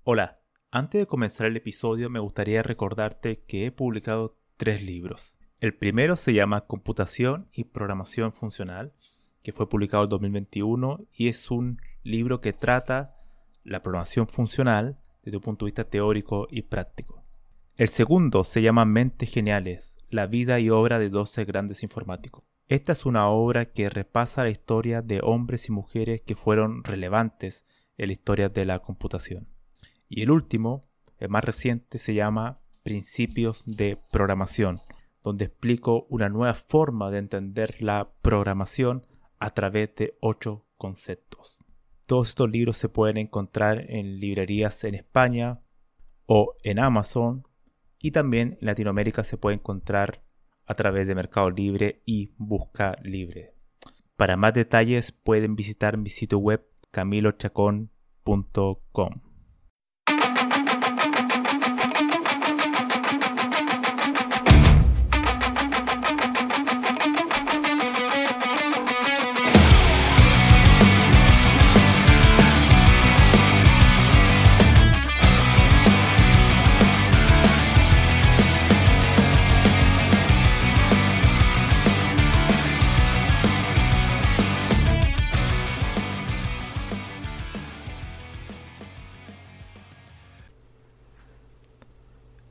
Hola, antes de comenzar el episodio me gustaría recordarte que he publicado 3 libros. El primero se llama Computación y Programación Funcional, que fue publicado en 2021 y es un libro que trata la programación funcional desde un punto de vista teórico y práctico. El segundo se llama Mentes Geniales, la vida y obra de 12 grandes informáticos. Esta es una obra que repasa la historia de hombres y mujeres que fueron relevantes en la historia de la computación. Y el último, el más reciente, se llama Principios de Programación, donde explico una nueva forma de entender la programación a través de 8 conceptos. Todos estos libros se pueden encontrar en librerías en España o en Amazon, y también en Latinoamérica se puede encontrar a través de Mercado Libre y Busca Libre. Para más detalles pueden visitar mi sitio web camilochacon.com.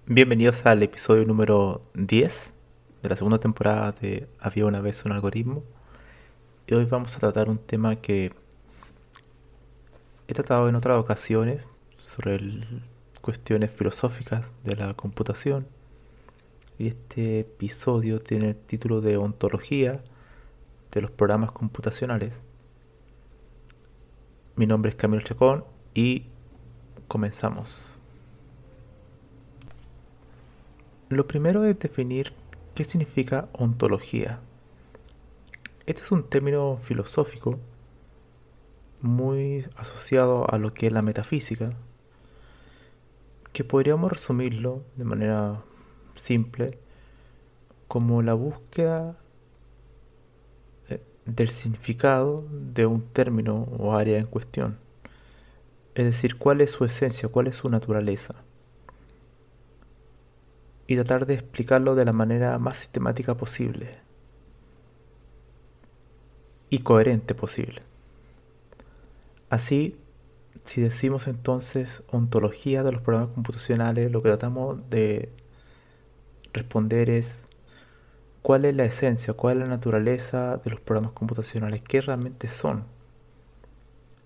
Bienvenidos al episodio número 10 de la segunda temporada de Había una vez un algoritmo. Y hoy vamos a tratar un tema que he tratado en otras ocasiones sobre cuestiones filosóficas de la computación. Y este episodio tiene el título de Ontología de los programas computacionales. Mi nombre es Camilo Chacón y comenzamos. Lo primero es definir qué significa ontología. Este es un término filosófico muy asociado a lo que es la metafísica, que podríamos resumirlo de manera simple como la búsqueda del significado de un término o área en cuestión. Es decir, cuál es su esencia, cuál es su naturaleza. Y tratar de explicarlo de la manera más sistemática posible y coherente posible. Así, si decimos entonces ontología de los programas computacionales, lo que tratamos de responder es cuál es la esencia, cuál es la naturaleza de los programas computacionales, qué realmente son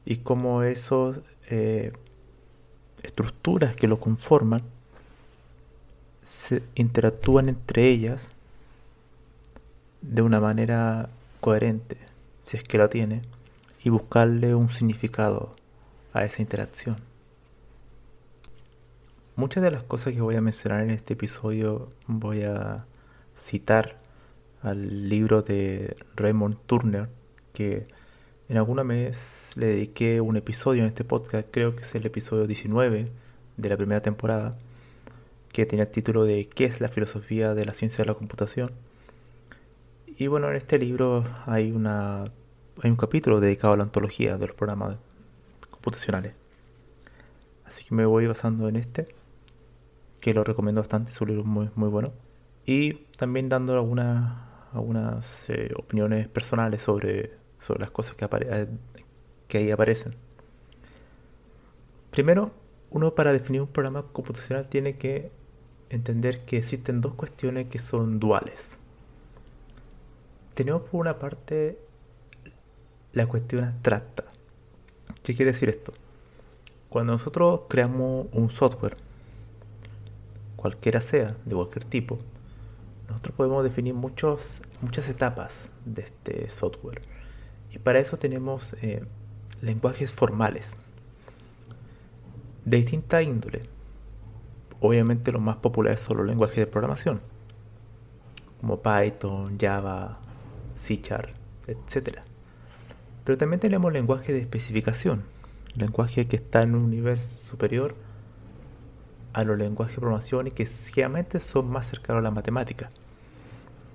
y cómo esas estructuras que lo conforman se interactúan entre ellas de una manera coherente, si es que la tiene, y buscarle un significado a esa interacción. Muchas de las cosas que voy a mencionar en este episodio voy a citar al libro de Raymond Turner, que en alguna vez le dediqué un episodio en este podcast, creo que es el episodio 19 de la primera temporada, que tiene el título de ¿Qué es la filosofía de la ciencia de la computación? Y bueno, en este libro hay un capítulo dedicado a la ontología de los programas computacionales. Así que me voy basando en este, que lo recomiendo bastante, es un libro muy, muy bueno. Y también dando algunas opiniones personales sobre las cosas que ahí aparecen. Primero, uno para definir un programa computacional tiene que entender que existen dos cuestiones que son duales. Tenemos por una parte la cuestión abstracta. ¿Qué quiere decir esto? Cuando nosotros creamos un software, cualquiera sea, de cualquier tipo, nosotros podemos definir muchas etapas de este software. Y para eso tenemos lenguajes formales de distinta índole. Obviamente los más populares son los lenguajes de programación, como Python, Java, C#, etc. Pero también tenemos lenguajes de especificación, lenguajes que están en un nivel superior a los lenguajes de programación y que generalmente son más cercanos a la matemática,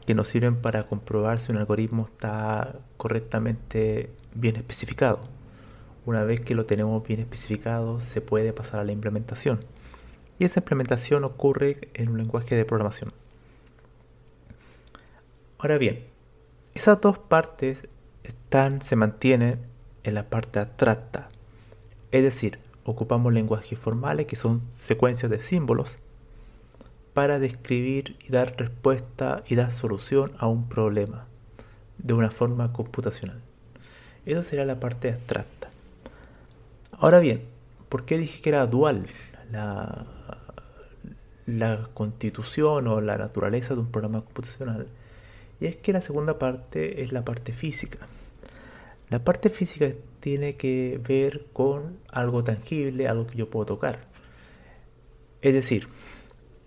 que nos sirven para comprobar si un algoritmo está correctamente bien especificado una vez que lo tenemos bien especificado, se puede pasar a la implementación. Y esa implementación ocurre en un lenguaje de programación. Ahora bien, esas dos partes se mantienen en la parte abstracta. Es decir, ocupamos lenguajes formales que son secuencias de símbolos para describir y dar respuesta y dar solución a un problema de una forma computacional. Eso sería la parte abstracta. Ahora bien, ¿por qué dije que era dual la constitución o la naturaleza de un programa computacional? Y es que la segunda parte es la parte física. La parte física tiene que ver con algo tangible, algo que yo puedo tocar. Es decir,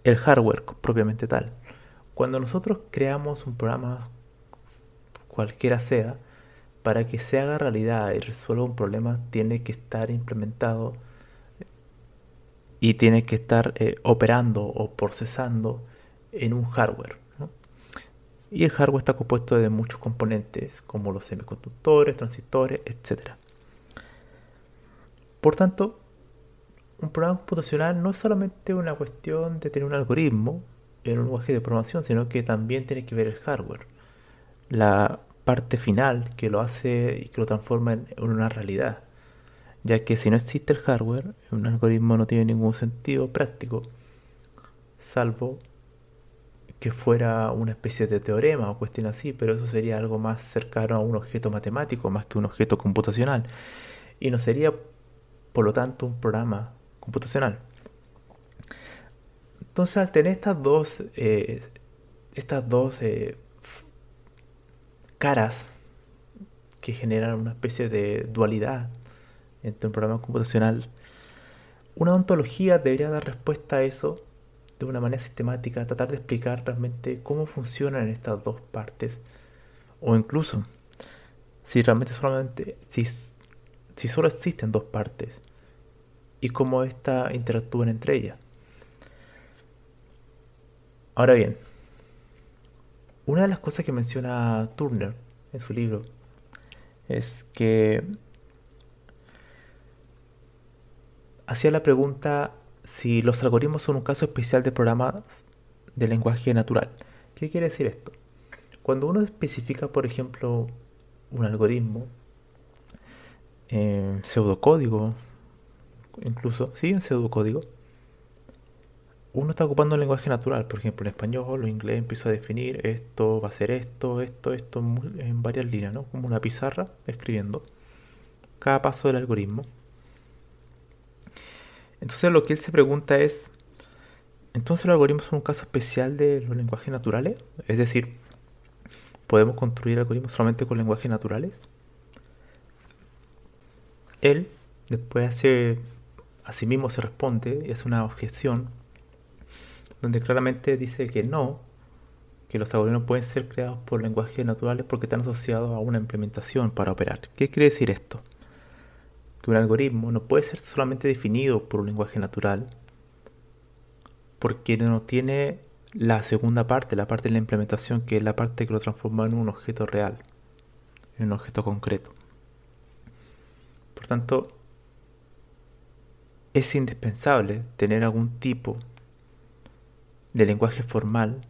el hardware propiamente tal. Cuando nosotros creamos un programa, cualquiera sea, para que se haga realidad y resuelva un problema, tiene que estar implementado y tiene que estar operando o procesando en un hardware, ¿no? Y el hardware está compuesto de muchos componentes, como los semiconductores, transistores, etc. Por tanto, un programa computacional no es solamente una cuestión de tener un algoritmo en un lenguaje de programación, sino que también tiene que ver el hardware, la parte final que lo hace y que lo transforma en una realidad. Ya que si no existe el hardware, un algoritmo no tiene ningún sentido práctico, salvo que fuera una especie de teorema o cuestión así, pero eso sería algo más cercano a un objeto matemático más que un objeto computacional. Y no sería, por lo tanto, un programa computacional. Entonces, al tener estas dos caras que generan una especie de dualidad entre un programa computacional, una ontología debería dar respuesta a eso de una manera sistemática, tratar de explicar realmente cómo funcionan estas dos partes, o incluso si realmente si solo existen dos partes y cómo éstas interactúan entre ellas. Ahora bien, una de las cosas que menciona Turner en su libro es que hacía la pregunta si los algoritmos son un caso especial de programas de lenguaje natural. ¿Qué quiere decir esto? Cuando uno especifica, por ejemplo, un algoritmo en pseudocódigo, incluso, sí, en pseudocódigo, uno está ocupando el lenguaje natural. Por ejemplo, en español o en inglés empiezo a definir esto, va a ser esto, en varias líneas, ¿no? Como una pizarra, escribiendo cada paso del algoritmo. Entonces lo que él se pregunta es, ¿entonces los algoritmos son un caso especial de los lenguajes naturales? Es decir, ¿podemos construir algoritmos solamente con lenguajes naturales? Él después a sí mismo se responde y hace una objeción donde claramente dice que no, que los algoritmos pueden ser creados por lenguajes naturales porque están asociados a una implementación para operar. ¿Qué quiere decir esto? Que un algoritmo no puede ser solamente definido por un lenguaje natural porque no tiene la segunda parte, la parte de la implementación, que es la parte que lo transforma en un objeto real, en un objeto concreto. Por tanto, es indispensable tener algún tipo de lenguaje formal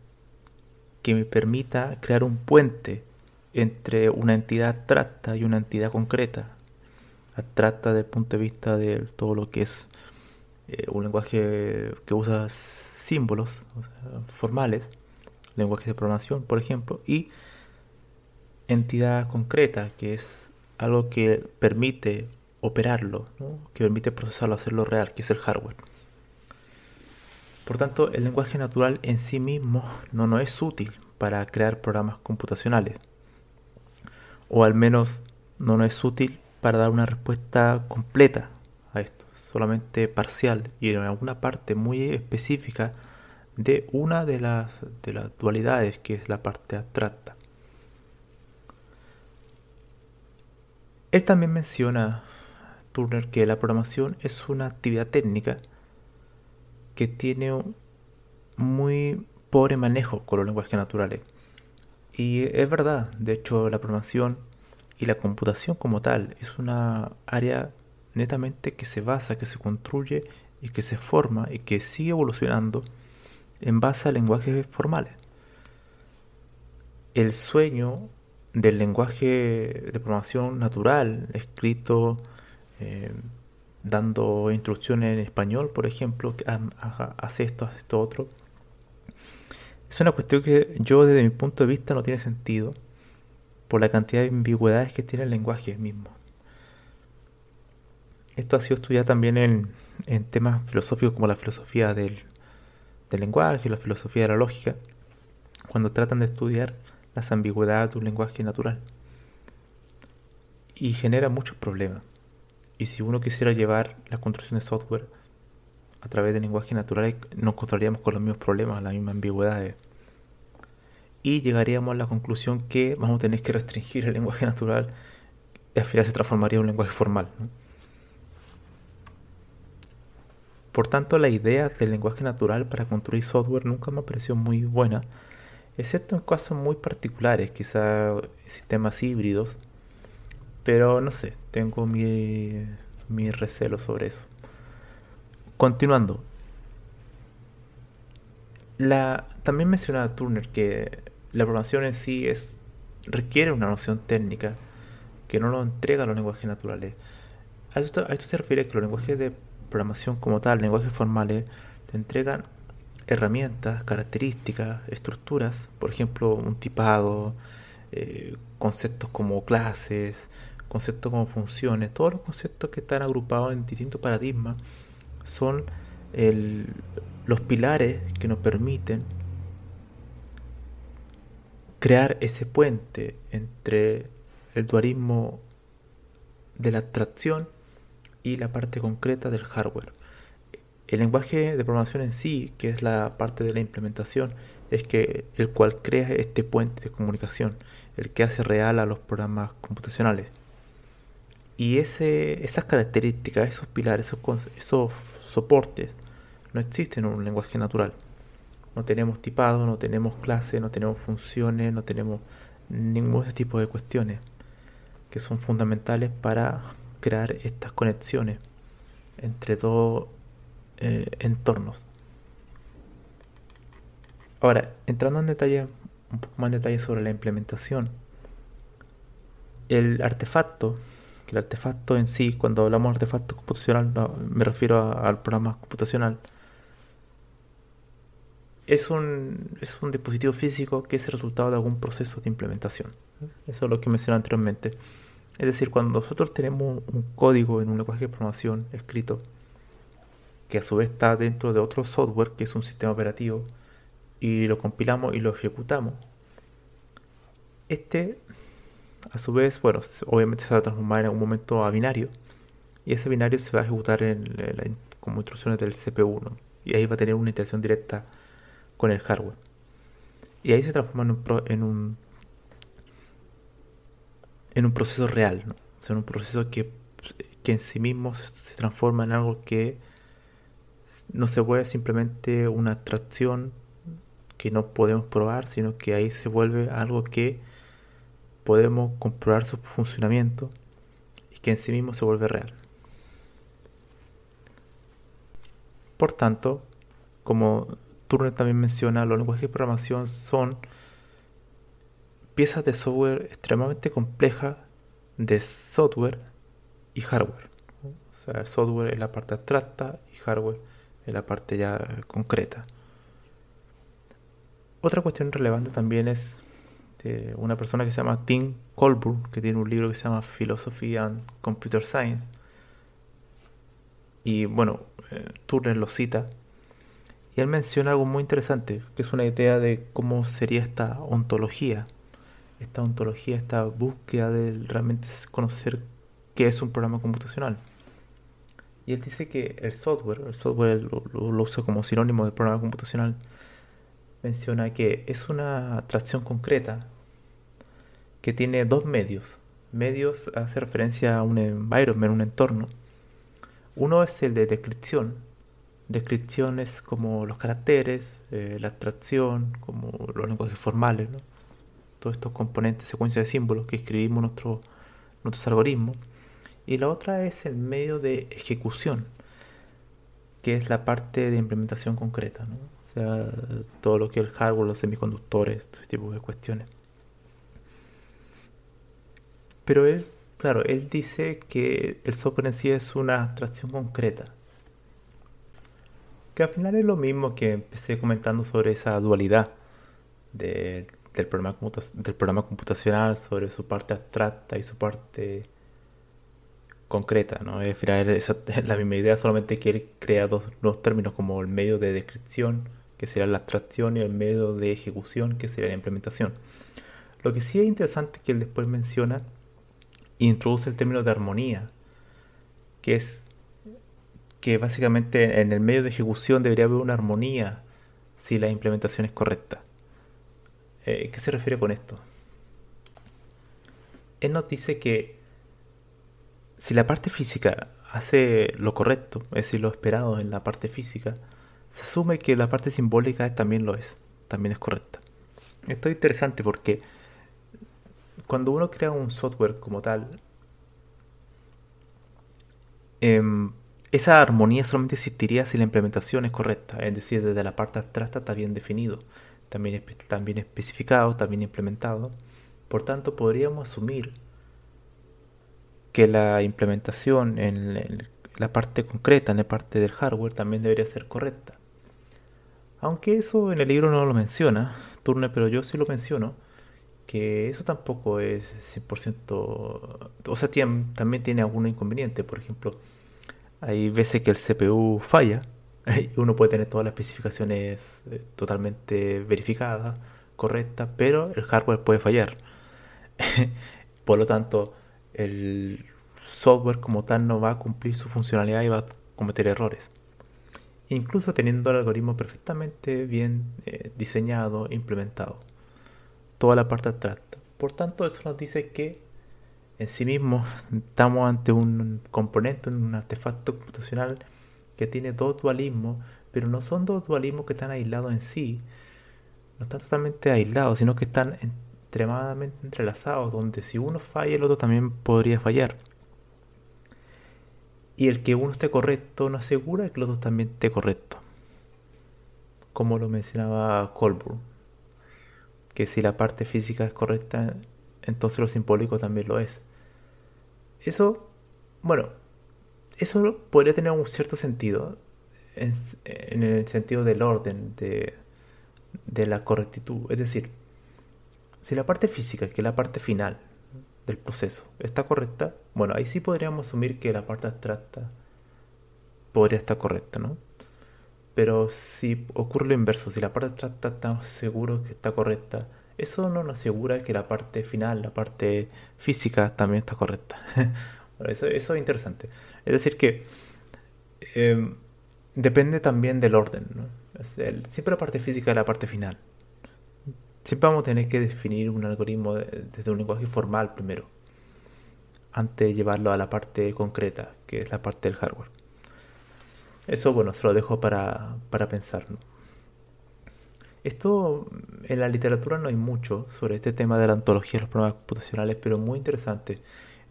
que me permita crear un puente entre una entidad abstracta y una entidad concreta. Abstracta desde el punto de vista de todo lo que es un lenguaje que usa símbolos, o sea, formales, lenguaje de programación, por ejemplo, y entidad concreta, que es algo que permite operarlo, ¿no? Que permite procesarlo, hacerlo real, que es el hardware. Por tanto, el lenguaje natural en sí mismo no es útil para crear programas computacionales, o al menos no es útil para dar una respuesta completa a esto, solamente parcial y en alguna parte muy específica de una de las dualidades, que es la parte abstracta. Él también menciona, Turner, que la programación es una actividad técnica que tiene un muy pobre manejo con los lenguajes naturales. Y es verdad, de hecho la programación y la computación como tal es una área netamente que se basa, que se construye y que se forma y que sigue evolucionando en base a lenguajes formales. El sueño del lenguaje de programación natural, escrito eh, dando instrucciones en español, por ejemplo, que hace esto, hace esto otro, es una cuestión que yo desde mi punto de vista no tiene sentido por la cantidad de ambigüedades que tiene el lenguaje mismo. Esto ha sido estudiado también en temas filosóficos como la filosofía del lenguaje, la filosofía de la lógica, cuando tratan de estudiar las ambigüedades de un lenguaje natural. Y genera muchos problemas. Y si uno quisiera llevar la construcción de software a través de lenguajes naturales, nos encontraríamos con los mismos problemas, las mismas ambigüedades. Y llegaríamos a la conclusión que vamos a tener que restringir el lenguaje natural y al final se transformaría en un lenguaje formal, ¿no? Por tanto, la idea del lenguaje natural para construir software nunca me pareció muy buena, excepto en casos muy particulares, quizá sistemas híbridos, pero no sé, tengo mi recelo sobre eso. Continuando, también mencionaba Turner que la programación en sí requiere una noción técnica que no lo entrega los lenguajes naturales. A esto se refiere que los lenguajes de programación como tal, lenguajes formales, te entregan herramientas, características, estructuras, por ejemplo, un tipado, conceptos como clases, conceptos como funciones, todos los conceptos que están agrupados en distintos paradigmas son el- los pilares que nos permiten crear ese puente entre el dualismo de la abstracción y la parte concreta del hardware. El lenguaje de programación en sí, que es la parte de la implementación, es que el cual crea este puente de comunicación, el que hace real a los programas computacionales. Y esas características, esos pilares, esos soportes, no existen en un lenguaje natural. No tenemos tipado, no tenemos clase, no tenemos funciones, no tenemos ningún de ese tipo de cuestiones que son fundamentales para crear estas conexiones entre dos entornos. Ahora, entrando en detalle, un poco más en detalle sobre la implementación, el artefacto, el artefacto en sí, cuando hablamos de artefacto computacional, no, me refiero al programa computacional, es un dispositivo físico que es el resultado de algún proceso de implementación. Eso es lo que mencioné anteriormente. Es decir, cuando nosotros tenemos un código en un lenguaje de programación escrito, que a su vez está dentro de otro software, que es un sistema operativo, y lo compilamos y lo ejecutamos, este, a su vez, bueno, obviamente se va a transformar en algún momento a binario, y ese binario se va a ejecutar como instrucciones del CPU, ¿no? Y ahí va a tener una interacción directa con el hardware. Y ahí se transforma en un proceso real, ¿no? O sea, en un proceso que en sí mismo se transforma en algo que no se vuelve simplemente una abstracción que no podemos probar, sino que ahí se vuelve algo que podemos comprobar su funcionamiento y que en sí mismo se vuelve real. Por tanto, como Turner también menciona, los lenguajes de programación son piezas de software extremadamente complejas de software y hardware. O sea, el software es la parte abstracta y hardware es la parte ya concreta. Otra cuestión relevante también es de una persona que se llama Tim Colburn, que tiene un libro que se llama Philosophy and Computer Science. Y bueno, Turner lo cita. Y él menciona algo muy interesante, que es una idea de cómo sería esta búsqueda de realmente conocer qué es un programa computacional. Y él dice que el software lo usa como sinónimo de programa computacional, menciona que es una abstracción concreta que tiene dos medios. Medios hace referencia a un environment, un entorno. Uno es el de descripción. Descripción es como los caracteres, la abstracción, como los lenguajes formales, ¿no? Todos estos componentes, secuencias de símbolos que escribimos nuestros algoritmos. Y la otra es el medio de ejecución, que es la parte de implementación concreta, ¿no? O sea, todo lo que es el hardware, los semiconductores, todo ese tipo de cuestiones. Pero él, claro, él dice que el software en sí es una abstracción concreta, que al final es lo mismo que empecé comentando sobre esa dualidad del programa computacional, sobre su parte abstracta y su parte concreta, ¿no? Al final es la misma idea, solamente que él crea dos nuevos términos como el medio de descripción, que sería la abstracción, y el medio de ejecución, que sería la implementación. Lo que sí es interesante que él después menciona, introduce el término de armonía, que es que básicamente en el medio de ejecución debería haber una armonía si la implementación es correcta. ¿Qué se refiere con esto? Él nos dice que si la parte física hace lo correcto, es decir, lo esperado en la parte física, se asume que la parte simbólica también lo es, también es correcta. Esto es interesante porque cuando uno crea un software como tal, em, esa armonía solamente existiría si la implementación es correcta, es decir, desde la parte abstracta está bien definido, también especificado, también implementado. Por tanto, podríamos asumir que la implementación en la parte concreta, en la parte del hardware, también debería ser correcta. Aunque eso en el libro no lo menciona, Turner, pero yo sí lo menciono, que eso tampoco es 100%, o sea, también tiene algún inconveniente. Por ejemplo, hay veces que el CPU falla y uno puede tener todas las especificaciones totalmente verificadas, correctas, pero el hardware puede fallar. Por lo tanto, el software como tal no va a cumplir su funcionalidad y va a cometer errores. Incluso teniendo el algoritmo perfectamente bien diseñado, implementado. Toda la parte abstracta. Por tanto, eso nos dice que en sí mismo estamos ante un componente, un artefacto computacional que tiene dos dualismos, pero no son dos dualismos que están aislados en sí, no están totalmente aislados, sino que están extremadamente entrelazados, donde si uno falla, el otro también podría fallar. Y el que uno esté correcto no asegura que el otro también esté correcto, como lo mencionaba Colburn, que si la parte física es correcta, entonces lo simbólico también lo es. Eso, bueno, eso podría tener un cierto sentido, en, en el sentido del orden, de la correctitud. Es decir, si la parte física, que es la parte final del proceso, está correcta, bueno, ahí sí podríamos asumir que la parte abstracta podría estar correcta, ¿no? Pero si ocurre lo inverso, si la parte abstracta estamos seguros que está correcta, eso no nos asegura que la parte final, la parte física, también está correcta. Bueno, eso es interesante. Es decir, que eh, depende también del orden, ¿no? Siempre la parte física es la parte final. Siempre vamos a tener que definir un algoritmo desde un lenguaje formal primero, antes de llevarlo a la parte concreta, que es la parte del hardware. Eso, bueno, se lo dejo para pensar, ¿no? Esto en la literatura no hay mucho sobre este tema de la ontología de los programas computacionales, pero muy interesante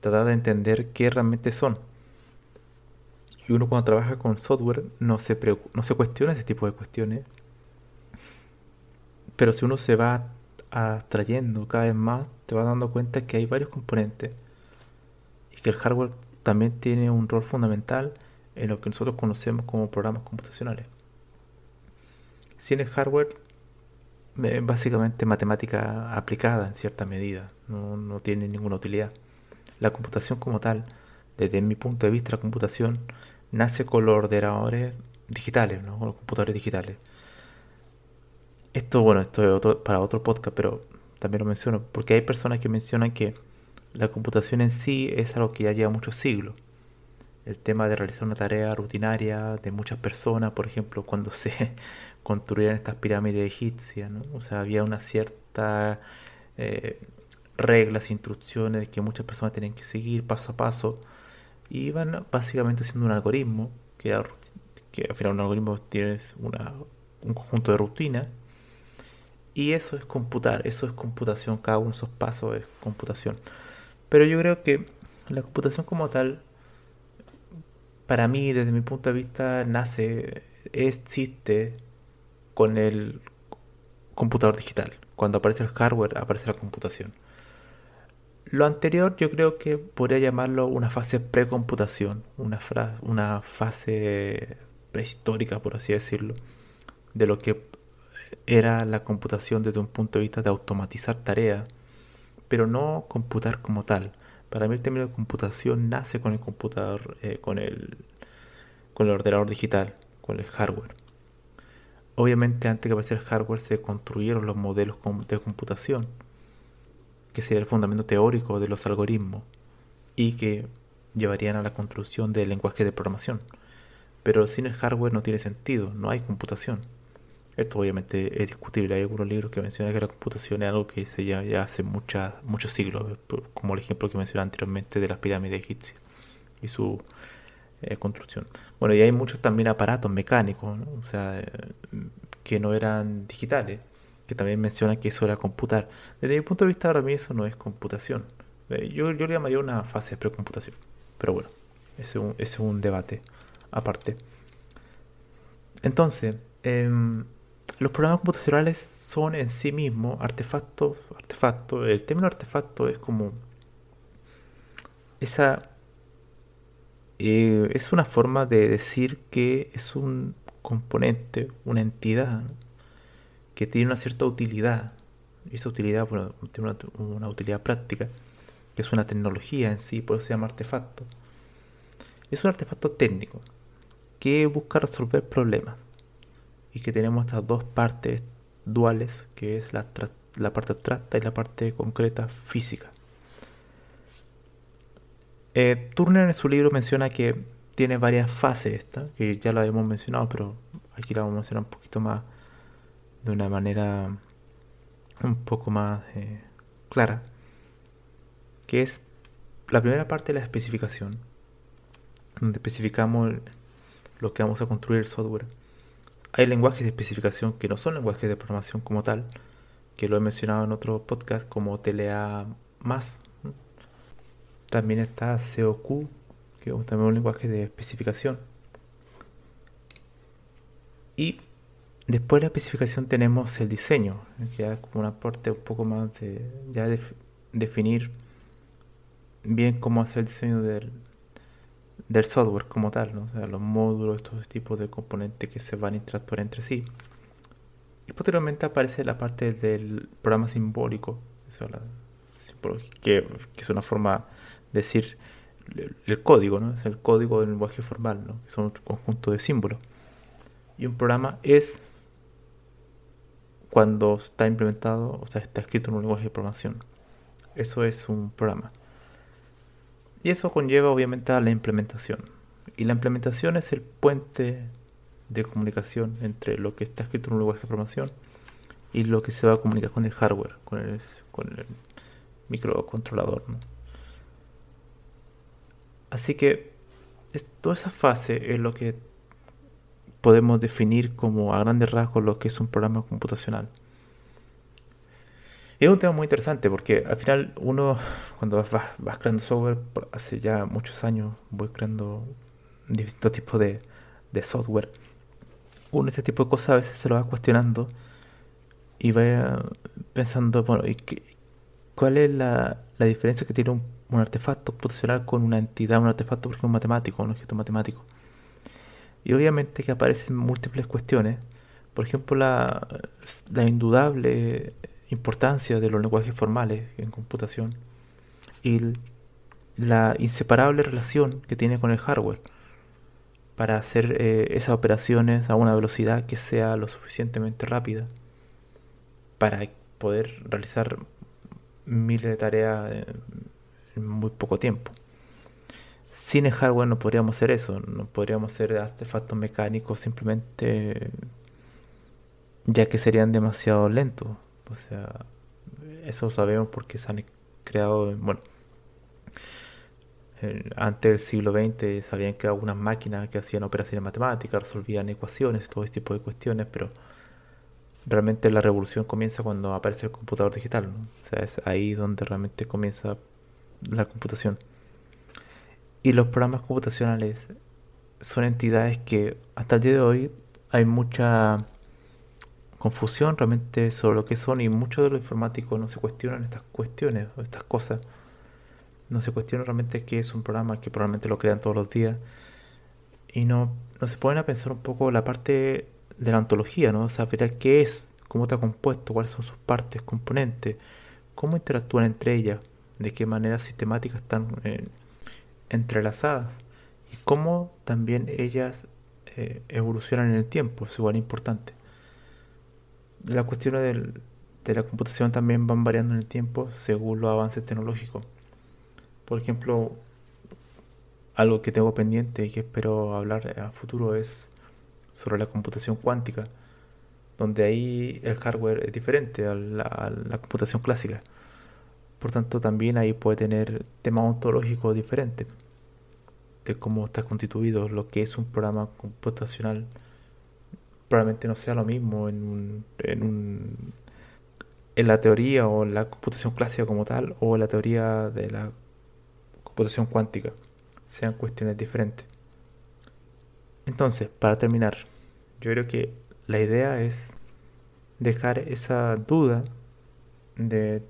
tratar de entender qué realmente son. Y uno cuando trabaja con software no se cuestiona ese tipo de cuestiones, pero si uno se va abstrayendo cada vez más, te vas dando cuenta que hay varios componentes y que el hardware también tiene un rol fundamental en lo que nosotros conocemos como programas computacionales. Sin el hardware, básicamente matemática aplicada en cierta medida, no tiene ninguna utilidad. La computación como tal, desde mi punto de vista, la computación nace con los ordenadores digitales, ¿no? Con los computadores digitales. Esto, bueno, esto es para otro podcast, pero también lo menciono, porque hay personas que mencionan que la computación en sí es algo que ya lleva muchos siglos. El tema de realizar una tarea rutinaria de muchas personas, por ejemplo, cuando se construían estas pirámides egipcias, ¿no? O sea, había una cierta eh, reglas, instrucciones que muchas personas tenían que seguir paso a paso y iban básicamente haciendo un algoritmo que al final un algoritmo tiene un conjunto de rutinas y eso es computar, eso es computación, cada uno de esos pasos es computación. Pero yo creo que la computación como tal para mí, desde mi punto de vista, existe con el computador digital. Cuando aparece el hardware, aparece la computación. Lo anterior yo creo que podría llamarlo una fase precomputación, una fase prehistórica, por así decirlo, de lo que era la computación desde un punto de vista de automatizar tareas, pero no computar como tal. Para mí el término de computación nace con el computador, con el ordenador digital, con el hardware. Obviamente antes que apareciera el hardware se construyeron los modelos de computación, que sería el fundamento teórico de los algoritmos y que llevarían a la construcción del lenguaje de programación. Pero sin el hardware no tiene sentido, no hay computación. Esto obviamente es discutible. Hay algunos libros que mencionan que la computación es algo que se lleva ya hace muchos siglos, como el ejemplo que mencioné anteriormente de las pirámides egipcias y su construcción. Bueno, y hay muchos también aparatos mecánicos, ¿no? O sea, que no eran digitales, que también mencionan que eso era computar. Desde mi punto de vista, ahora mismo eso no es computación. Yo le llamaría una fase de precomputación. Pero bueno, ese es un debate aparte. Entonces, los programas computacionales son en sí mismos artefactos. El término artefacto es como esa es una forma de decir que es un componente, una entidad, ¿no? Que tiene una cierta utilidad. Y esa utilidad, bueno, tiene una utilidad práctica, que es una tecnología en sí, por eso se llama artefacto. Es un artefacto técnico que busca resolver problemas y que tenemos estas dos partes duales, que es la parte abstracta y la parte concreta física. Turner en su libro menciona que tiene varias fases esta, que ya lo habíamos mencionado, pero aquí la vamos a mencionar un poquito más, de una manera un poco más clara, que es la primera parte de la especificación, donde especificamos lo que vamos a construir el software. Hay lenguajes de especificación que no son lenguajes de programación como tal, que lo he mencionado en otro podcast como TLA+. También está COQ, que es también un lenguaje de especificación. Y después de la especificación tenemos el diseño, que ya es como una parte un poco más de ya definir bien cómo hacer el diseño del software como tal, ¿no? O sea, los módulos, estos tipos de componentes que se van a interactuar entre sí. Y posteriormente aparece la parte del programa simbólico, eso, que es una forma de decir el código, ¿no? Es el código del lenguaje formal, ¿no? Que son un conjunto de símbolos. Y un programa es cuando está implementado, o sea, está escrito en un lenguaje de programación. Eso es un programa. Y eso conlleva obviamente a la implementación. Y la implementación es el puente de comunicación entre lo que está escrito en un lenguaje de programación y lo que se va a comunicar con el hardware, con el microcontrolador, ¿no? Así que toda esa fase es lo que podemos definir como a grandes rasgos lo que es un programa computacional. Y es un tema muy interesante porque al final uno, cuando vas creando software, hace ya muchos años voy creando distintos tipos de software. Uno este tipo de cosas a veces se lo va cuestionando y va pensando, bueno, ¿cuál es la diferencia que tiene un artefacto computacional con una entidad, un artefacto, por ejemplo, matemático, un objeto matemático? Y obviamente que aparecen múltiples cuestiones. Por ejemplo, la indudable importancia de los lenguajes formales en computación y la inseparable relación que tiene con el hardware para hacer esas operaciones a una velocidad que sea lo suficientemente rápida para poder realizar miles de tareas en muy poco tiempo. Sin el hardware no podríamos hacer eso, no podríamos hacer artefactos mecánicos simplemente ya que serían demasiado lentos. O sea, eso sabemos porque se han creado, bueno, antes del siglo XX se habían creado unas máquinas que hacían operaciones matemáticas, resolvían ecuaciones, todo este tipo de cuestiones, pero realmente la revolución comienza cuando aparece el computador digital, ¿no? O sea, es ahí donde realmente comienza la computación. Y los programas computacionales son entidades que hasta el día de hoy hay mucha confusión realmente sobre lo que son y muchos de los informáticos no se cuestionan estas cuestiones o estas cosas. No se cuestiona realmente qué es un programa que probablemente lo crean todos los días y no se ponen a pensar un poco la parte de la ontología, ¿no? O sea, ver qué es, cómo está compuesto, cuáles son sus partes, componentes, cómo interactúan entre ellas, de qué manera sistemática están entrelazadas y cómo también ellas evolucionan en el tiempo, es igual importante. Las cuestiones de la computación también van variando en el tiempo según los avances tecnológicos. Por ejemplo, algo que tengo pendiente y que espero hablar a futuro es sobre la computación cuántica, donde ahí el hardware es diferente a la computación clásica. Por tanto, también ahí puede tener temas ontológicos diferentes de cómo está constituido lo que es un programa computacional. Probablemente no sea lo mismo en la teoría o en la computación clásica como tal o en la teoría de la computación cuántica. Sean cuestiones diferentes. Entonces, para terminar, yo creo que la idea es dejar esa duda de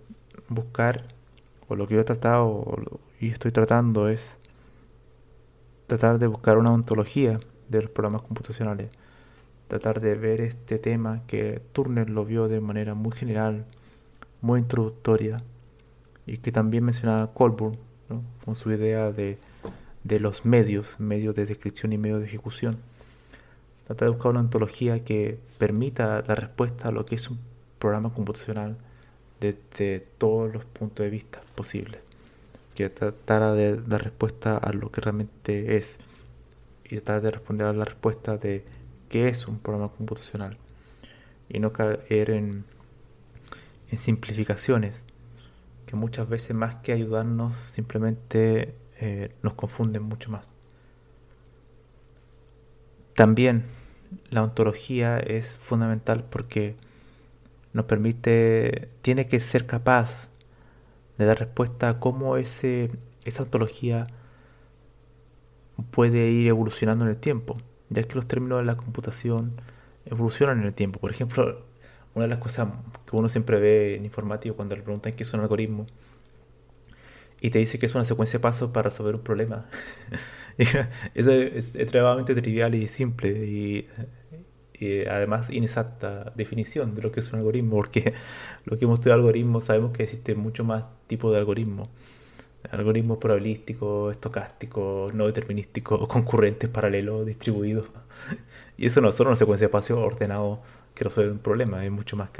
buscar, o lo que yo he tratado y estoy tratando es tratar de buscar una ontología de los programas computacionales, tratar de ver este tema que Turner lo vio de manera muy general, muy introductoria, y que también mencionaba Colburn, ¿no? Con su idea de los medios de descripción y medios de ejecución. Tratar de buscar una ontología que permita la respuesta a lo que es un programa computacional desde todos los puntos de vista posibles. Que tratara de dar respuesta a lo que realmente es y tratar de responder a la respuesta de qué es un programa computacional y no caer en simplificaciones que muchas veces más que ayudarnos simplemente nos confunden mucho más. También la ontología es fundamental porque nos permite, tiene que ser capaz de dar respuesta a cómo esa ontología puede ir evolucionando en el tiempo, ya que los términos de la computación evolucionan en el tiempo. Por ejemplo, una de las cosas que uno siempre ve en informático cuando le preguntan qué es un algoritmo y te dice que es una secuencia de pasos para resolver un problema. Eso es extremadamente trivial y simple y además inexacta definición de lo que es un algoritmo, porque lo que hemos estudiado algoritmos sabemos que existe mucho más tipos de algoritmos. Algoritmos probabilísticos, estocásticos, no determinísticos, concurrentes, paralelos, distribuidos. Y eso no es solo una secuencia de espacios ordenados que resuelve un problema, es mucho más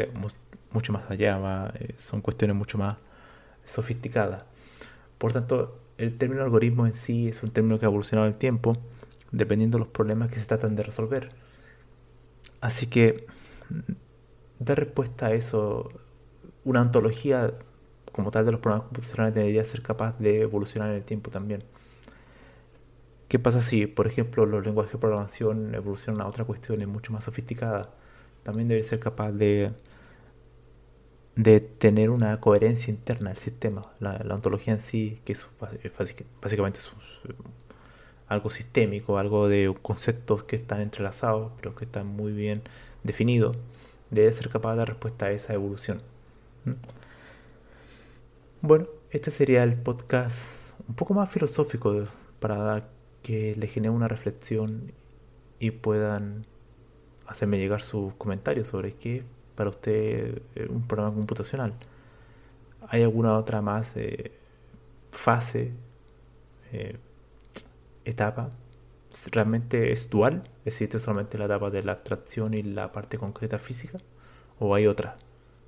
allá, son cuestiones mucho más sofisticadas. Por tanto, el término algoritmo en sí es un término que ha evolucionado en el tiempo, dependiendo de los problemas que se tratan de resolver. Así que dar respuesta a eso, una ontología como tal de los programas computacionales debería ser capaz de evolucionar en el tiempo también. ¿Qué pasa si, por ejemplo, los lenguajes de programación evolucionan a otras cuestiones mucho más sofisticadas? También debe ser capaz de tener una coherencia interna del sistema. La ontología en sí, que básicamente es algo sistémico, algo de conceptos que están entrelazados, pero que están muy bien definidos, debe ser capaz de dar respuesta a esa evolución. ¿Mm? Bueno, este sería el podcast un poco más filosófico para que le genere una reflexión y puedan hacerme llegar sus comentarios sobre qué para usted un programa computacional. ¿Hay alguna otra más fase, eh, etapa? ¿Realmente es dual? ¿Existe solamente la etapa de la abstracción y la parte concreta física? ¿O hay otra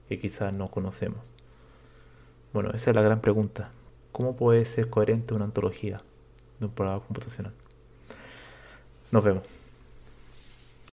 que quizás no conocemos? Bueno, esa es la gran pregunta. ¿Cómo puede ser coherente una ontología de un programa computacional? Nos vemos.